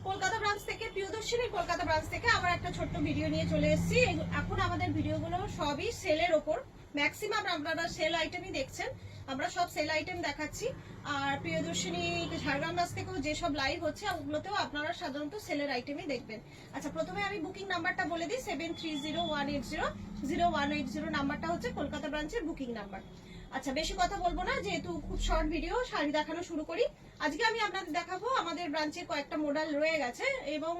Kolkata branch থেকে, Priyadarshini Kolkata branch থেকে আবার একটা ছোট্ট ভিডিও নিয়ে চলে এসেছি। এখন আমাদের ভিডিওগুলো সবই সেলের ওপর, ম্যাক্সিমাম আপনারা সেল আইটেমই দেখছেন। আমরা সব সেল আইটেম দেখাচ্ছি। আর প্রিয়দর্শিনী ঝাড়গ্রাম ব্রাঞ্চ থেকেও যেসব লাইভ হচ্ছে ওগুলোতেও আপনারা সাধারণত সেলের আইটেমই দেখবেন। আচ্ছা, প্রথমে আমি বুকিং নাম্বারটা বলে দিই। 7301800180 নাম্বারটা হচ্ছে কলকাতা ব্রাঞ্চের বুকিং নাম্বার। আচ্ছা, বেশি কথা বলবো না, যেহেতু খুব শর্ট ভিডিও, শাড়ি দেখানো শুরু করি। আজকে আমি আপনাদের দেখাবো আমাদের ব্রাঞ্চে কয়েকটা মডেল রয়ে গেছে এবং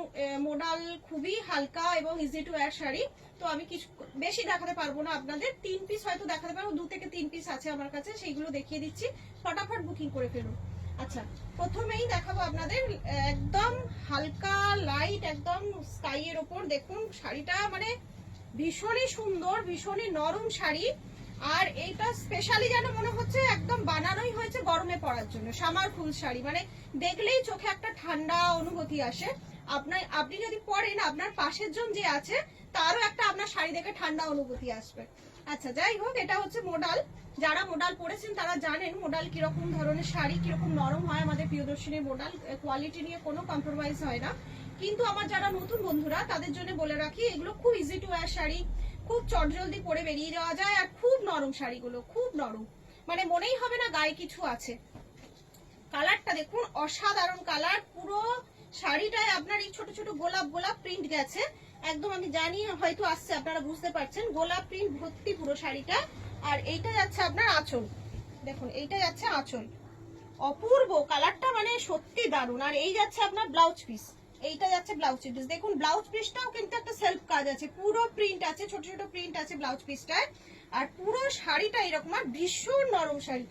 মডেল খুবই হালকা এবং ইজি টু ওয়্যার শাড়ি। তো আমি কিছু বেশি দেখাতে পারবো না আপনাদের, 3 পিস হয়তো দেখাতে পারবো, 2 থেকে 3 পিস আছে আমার কাছে, সেইগুলো দেখিয়ে দিচ্ছি। ফটাফট বুকিং করে ফেলুন। আচ্ছা, প্রথমেই দেখাবো আপনাদের একদম হালকা লাইট, একদম স্কাই এর ওপর। দেখুন শাড়িটা মানে ভীষণই সুন্দর, ভীষণই নরম শাড়ি। আর এইটা স্পেশালি যেন মনে হচ্ছে একদম বানানোই হয়েছে গরমে পরার জন্য। সামার ফুল শাড়ি, মানে দেখলেই চোখে একটা ঠান্ডা অনুভূতি আসে। আপনি যদি পরেন, আপনার পাশের জন যে আছে তারও একটা আপনার শাড়ি দেখে ঠান্ডা অনুভূতি আসবে। আচ্ছা, যাই হোক, এটা হচ্ছে মডেল। যারা মডেল পরেছেন তারা জানেন মডেল কিরকম ধরনের শাড়ি, কিরকম নরম হয়। আমাদের প্রিয়দর্শিনীর মডেল কোয়ালিটি নিয়ে কোনো কম্প্রোমাইজ হয় না। কিন্তু আমার যারা নতুন বন্ধুরা তাদের জন্য বলে রাখি, এগুলো খুব ইজি টু ওয়্যার শাড়ি, খুব চটজলদি পরে বেরিয়ে যাওয়া যায়। আর খুব নরম শাড়িগুলো, খুব নরম, মানে মনেই হবে না গায়ে কিছু আছে। কালারটা দেখুন, অসাধারণ কালার। পুরো শাড়িটায় আপনার এই ছোট ছোট গোলাপ গোলাপ প্রিন্ট গেছে একদম। আমি জানি হয়তো আসছে, আপনারা বুঝতে পারছেন, গোলাপ প্রিন্ট ভর্তি পুরো শাড়িটা। আর এইটা যাচ্ছে আপনার আঁচল, দেখুন এইটা যাচ্ছে আঁচল। অপূর্ব কালারটা, মানে সত্যি দারুণ। আর এই যাচ্ছে আপনার ব্লাউজ পিস, এইটা যাচ্ছে ব্লাউজ পিস। দেখুন ব্লাউজ পিসটাও কিন্তু একটা সেলফ কাজ আছে, পুরো প্রিন্ট আছে, ছোট ছোট প্রিন্ট আছে ব্লাউজ পিসটায়। আর পুরো শাড়িটা এরকম, আর ভীষণ নরম শাড়ি,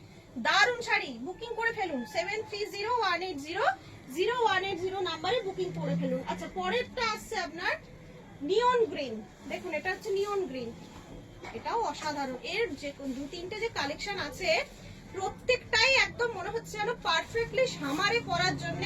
দারুণ শাড়ি। বুকিং করে ফেলুন 7301800180 নাম্বারে বুকিং করে ফেলুন। আচ্ছা, পরেরটা আসছে আপনার নিয়ন গ্রিন। দেখুন এটা হচ্ছে নিয়ন গ্রিন, এটাও অসাধারণ। এর যে 2-3টে যে কালেকশন আছে প্রত্যেকটাই একদম মনে হচ্ছে যেন পারফেক্টলি সামারে পরার জন্য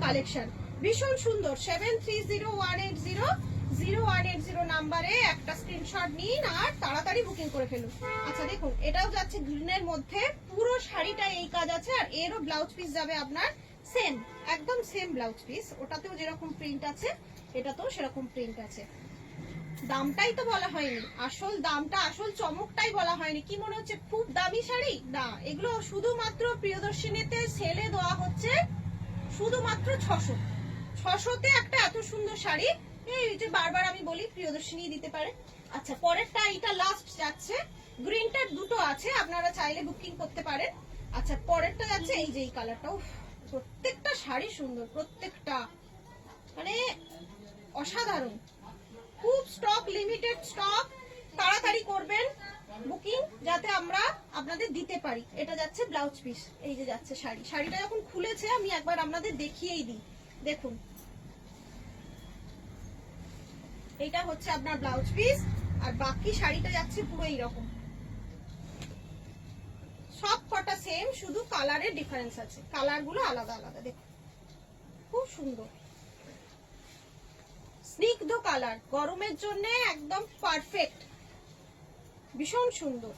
কালেকশন, ভীষণ সুন্দর। 7301800180 নাম্বারে একটা স্ক্রিনশট নিন আর তাড়াতাড়ি বুকিং করে ফেলুন। আচ্ছা দেখুন, এটাও যাচ্ছে গ্রিনের মধ্যে, পুরো শাড়িটা এই কাজ আছে। আর এরও ব্লাউজ পিস যাবে আপনার সেম, একদম সেম ব্লাউজ পিস। ওটাতেও যেরকম প্রিন্ট আছে এটাতেও সেরকম প্রিন্ট আছে। দামটাই তো বলা হয়নি, আসল দামটা, আসল চমকটাই বলা হয়নি। কি মনে হচ্ছে খুব দামি শাড়ি? না, এগুলো শুধুমাত্র প্রিয়দর্শিনীতে সেলে দেওয়া হচ্ছে শুধুমাত্র 600-600-তে একটা এত সুন্দর শাড়ি। এই যে বারবার আমি বলি প্রিয়দর্শিনী দিতে পারে। আচ্ছা, পরেরটা এটা লাস্ট যাচ্ছে, গ্রিনটার দুটো আছে, আপনারা চাইলে বুকিং করতে পারেন। আচ্ছা, পরেরটা যাচ্ছে এই যে এই কালারটাও, প্রত্যেকটা শাড়ি সুন্দর, প্রত্যেকটা মানে অসাধারণ। খুব স্টক, লিমিটেড স্টক, তাড়াতাড়ি করবেন বুকিং যাতে আমরা আপনাদের দিতে পারি। এটা যাচ্ছে ব্লাউজ পিস, এই যে যাচ্ছে শাড়ি। শাড়িটা যখন খুলেছে আমি একবার আপনাদের দেখিয়েই দিই। দেখুন এইটা হচ্ছে আপনার ব্লাউজ পিস, আর বাকি শাড়িটা যাচ্ছে পুরো এইরকম। সব কটা সেম, শুধু কালারের ডিফারেন্স আছে, কালারগুলো আলাদা আলাদা। দেখুন খুব সুন্দর স্নিগ্ধ কালার, গরমের জন্য একদম পারফেক্ট, ভীষণ সুন্দর।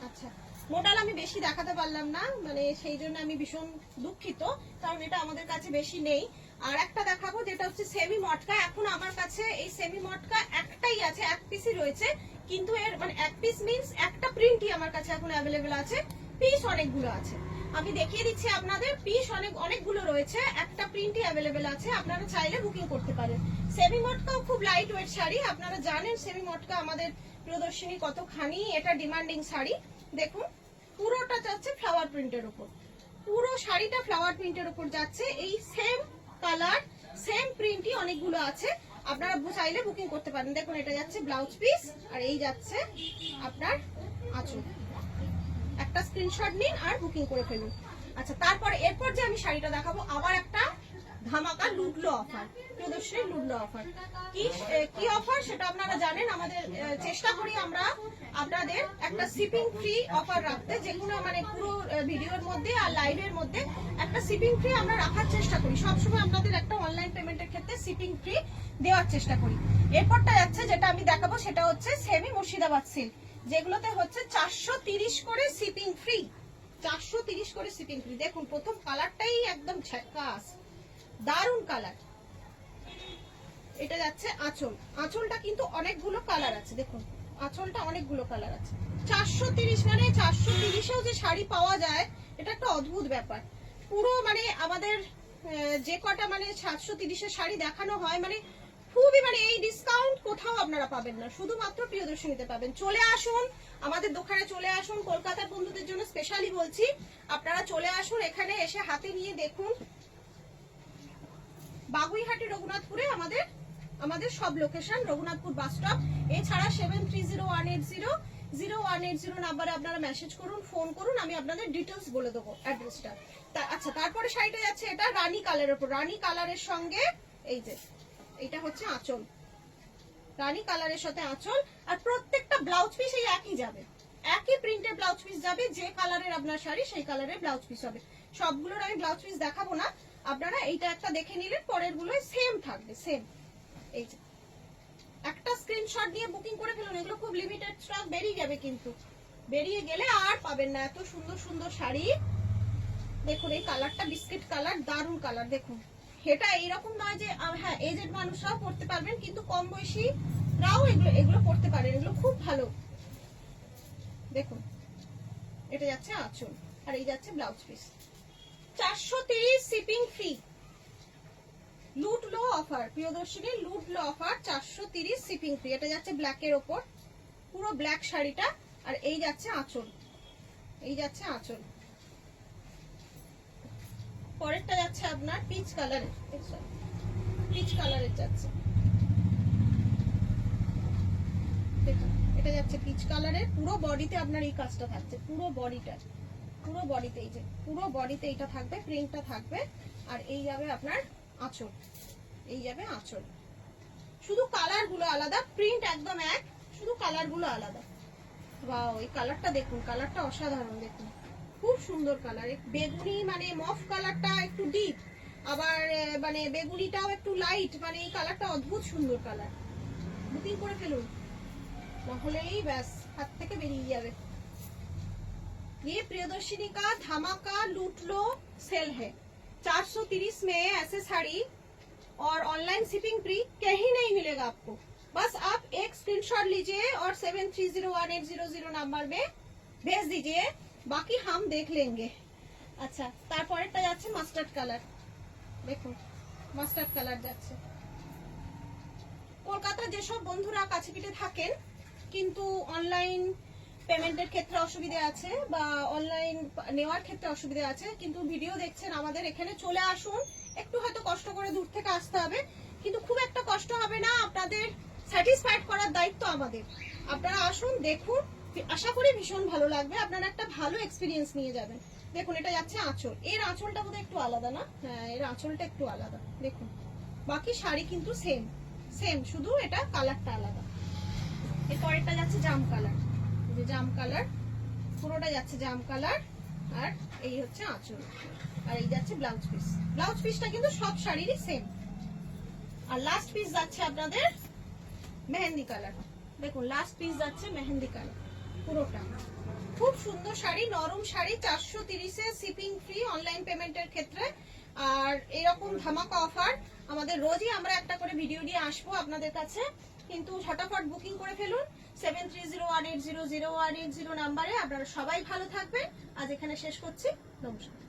আচ্ছা, মডেল আমি বেশি দেখাতে পারলাম না, মানে সেই জন্য আমি ভীষণ দুঃখিত, কারণ এটা আমাদের কাছে বেশি নেই। আর একটা দেখাবো যেটা হচ্ছে সেমি মটকা। এখন আমার কাছে এই সেমি মটকা একটাই আছে, এক পিসই রয়েছে, কিন্তু এর মানে এক পিস মিন্স একটা প্রিন্টই আমার কাছে এখন অ্যাভেলেবেল আছে, পিস অনেকগুলো আছে। আমি দেখিয়ে দিচ্ছি আপনাদের, পিস অনেকগুলো রয়েছে, একটা প্রিন্টই অ্যাভেলেবেল আছে, আপনারা চাইলে বুকিং করতে পারেন। সেমি মটকাও খুব লাইট ওয়েট শাড়ি, আপনারা জানেন সেমি মটকা আমাদের প্রিয়দর্শিনী কতখানি এটা ডিমান্ডিং শাড়ি। দেখুন পুরোটা যাচ্ছে ফ্লাওয়ার প্রিন্টের উপর, পুরো শাড়িটা ফ্লাওয়ার প্রিন্টের উপর যাচ্ছে। এই সেম কালার সেম প্রিন্টই অনেকগুলো আছে, আপনারা চাইলে বুকিং করতে পারেন। দেখুন এটা যাচ্ছে ব্লাউজ পিস, আর এই যাচ্ছে আপনার আঁচল। একটা স্ক্রিনশট নিন আর বুকিং করে ফেলুন। আচ্ছা, তারপর এরপর যে আমি শাড়িটা দেখাবো আবার একটা ধামাকা লুডলো অফার, প্রিয়দর্শনী লুডলো অফার। কি অফার সেটা আপনারা জানেন। আমাদের চেষ্টা করি আমরা আপনাদের একটা শিপিং ফ্রি অফার রাখতে, যেগুলো মানে পুরো ভিডিওর মধ্যে আর লাইভের মধ্যে একটা শিপিং ফ্রি আমরা রাখার চেষ্টা করি। সবসময় আপনাদের একটা অনলাইন পেমেন্টের ক্ষেত্রে শিপিং ফ্রি দেওয়ার চেষ্টা করি। এরপরটা যাচ্ছে যেটা আমি দেখাবো সেটা হচ্ছে সেমি মুর্শিদাবাদ সিল্ক, যেগুলোতে হচ্ছে 430 করে শিপিং ফ্রি, 430 করে শিপিং ফ্রি। দেখুন প্রথম কালারটাই একদম ঝাকাস, দারুন কালার। এটা যাচ্ছে আঁচল, আঁচলটা কিন্তু অনেকগুলো কালার আছে, দেখুন আঁচলটা অনেকগুলো কালার আছে। 430 মানে 430এও যে শাড়ি পাওয়া যায় এটা একটা অদ্ভুত ব্যাপার। পুরো মানে আমাদের যে কটা মানে 730-এর শাড়ি দেখানো হয় মানে খুবই মানে এই ডিসকাউন্ট কোথাও আপনারা পাবেন না, শুধুমাত্র প্রিয়দর্শনীতে পাবেন। চলে আসুন আমাদের দোকানে, চলে আসুন। কলকাতার বন্ধুদের জন্য স্পেশালি বলছি, আপনারা চলে আসুন, এখানে এসে হাতে নিয়ে দেখুন। বাগুইহাটি রঘুনাথপুরে আমাদের সব লোকেশন, রঘুনাথপুর বাস স্টপ। এছাড়া 7301800180 নাম্বারে আপনারা মেসেজ করুন, ফোন করুন, আমি আপনাদের ডিটেলস বলে দেবো অ্যাড্রেসটা। আচ্ছা, তারপরে শাড়িটা যাচ্ছে এটা রানী কালারের উপর, রানী কালারের সঙ্গে এই যে এটা হচ্ছে আঁচল, রানী কালারের সাথে আঁচল। আর প্রত্যেকটা ব্লাউজ পিস এই একই যাবে, একই প্রিন্টের ব্লাউজ পিস যাবে। যে কালারের আপনার শাড়ি সেই কালারের ব্লাউজ পিস হবে। সবগুলোর আমি ব্লাউজ পিস দেখাবো না, আপনারা এইটা একটা দেখে নিলেন, পরের গুলোই সেম থাকবে, সেম। এই যে একটা স্ক্রিনশট নিয়ে বুকিং করে ফেলুন, এগুলো খুব লিমিটেড স্টক, বেরিয়ে যাবে কিন্তু, বেরিয়ে গেলে আর পাবেন না। এত সুন্দর সুন্দর শাড়ি দেখুন। এই কালারটা বিস্কিট কালার, দারুন কালার। দেখুন এটা এইরকম নয় যে হ্যাঁ এজেড মানুষরাও পড়তে পারবেন, কিন্তু কম বয়সীরাও এগুলো পড়তে পারেন, এগুলো খুব ভালো। দেখুন এটা যাচ্ছে আঁচল, আর এই যাচ্ছে ব্লাউজ পিস। 430 শিপিং ফ্রি, লুটলো অফার, প্রিয়দর্শনী লুটলো অফার, 430 শিপিং ফ্রি। এটা যাচ্ছে ব্ল্যাকের ওপর, পুরো ব্ল্যাক শাড়িটা, আর এই যাচ্ছে আঁচল, এই যাচ্ছে আঁচল। পরেরটা যাচ্ছে আপনার পিচ কালারের, পিচ কালারের যাচ্ছে, দেখুন এটা যাচ্ছে পিচ কালারের। পুরো বডিতে আপনার এই কাজটা থাকছে, পুরো বডিটা, পুরো বডিতে এই যে পুরো বডিতে এইটা থাকবে, প্রিন্টটা থাকবে। আর এই যাবে আপনার আঁচল, এই যাবে আঁচল। শুধু কালার গুলো আলাদা, প্রিন্ট একদম এক, শুধু কালার গুলো আলাদা। ওয়াও, এই কালারটা দেখুন, কালারটা অসাধারণ। দেখুন খুব সুন্দর কালার, বেগুনি মানে মফ কালারটা একটু ডিপ, আবার মানে বেগুনিটাও একটু লাইট, মানে এই কালারটা অদ্ভুত সুন্দর কালার। বুকিং করে ফেলুন, নাহলেই ব্যাস হাত থেকে বেরিয়ে যাবে। ये प्रियदर्शिनी का धमाका लूट लो सेल है। 430 में ऐसे साड़ी और ऑनलाइन शिपिंग फ्री कहीं नहीं मिलेगा आपको। बस आप एक स्क्रीनशॉट लीजिए और 730180 नंबर में भेज दीजिए, बाकी हम देख लेंगे। अच्छा, তারপরেরটা যাচ্ছে মাস্টার্ড কালার। দেখুন মাস্টার্ড কালার যাচ্ছে। কলকাতার যেসব বন্ধুরা কাছে পিঠে থাকেন কিন্তু অনলাইন পেমেন্টের ক্ষেত্রে অসুবিধা আছে বা অনলাইন নেওয়ার ক্ষেত্রে অসুবিধা আছে, কিন্তু ভিডিও দেখছেন আমাদের এখানে, চলে আসুন। একটু হয়তো কষ্ট করে দূর থেকে আসতে হবে, কিন্তু খুব একটা কষ্ট হবে না, আপনাদের স্যাটিসফাইড করার দায়িত্ব আমাদের। আপনারা আসুন, দেখুন, আশা করি ভীষণ ভালো লাগবে, আপনারা একটা ভালো এক্সপিরিয়েন্স নিয়ে যাবেন। দেখুন এটা যাচ্ছে আঁচল, এর আঁচলটা বোধহয় একটু আলাদা না? হ্যাঁ, এর আঁচলটা একটু আলাদা। দেখুন বাকি শাড়ি কিন্তু সেম সেম, শুধু এটা কালারটা আলাদা। এরপরেরটা যাচ্ছে জাম কালার, জাম কালার, পুরোটা যাচ্ছে জাম কালার। আর এই হচ্ছে আঁচল, আর এই যাচ্ছে ব্লাউজ পিস। ব্লাউজ পিসটা কিন্তু সব শাড়িরই সেম। আর লাস্ট পিস যাচ্ছে আপনাদের মেহেন্দি কালার। দেখুন লাস্ট পিস যাচ্ছে মেহেন্দি কালার, পুরোটা খুব সুন্দর শাড়ি, নরম শাড়ি। 430-এ শিপিং ফ্রি অনলাইন পেমেন্টের ক্ষেত্রে। আর এরকম ধামাকা অফার আমাদের রোজই আমরা একটা করে ভিডিও নিয়ে আসবো আপনাদের কাছে, কিন্তু ঝটাফট বুকিং করে ফেলুন 7301800180 নাম্বারে। আপনারা সবাই ভালো থাকবেন, আজ এখানে শেষ করছি, নমস্কার।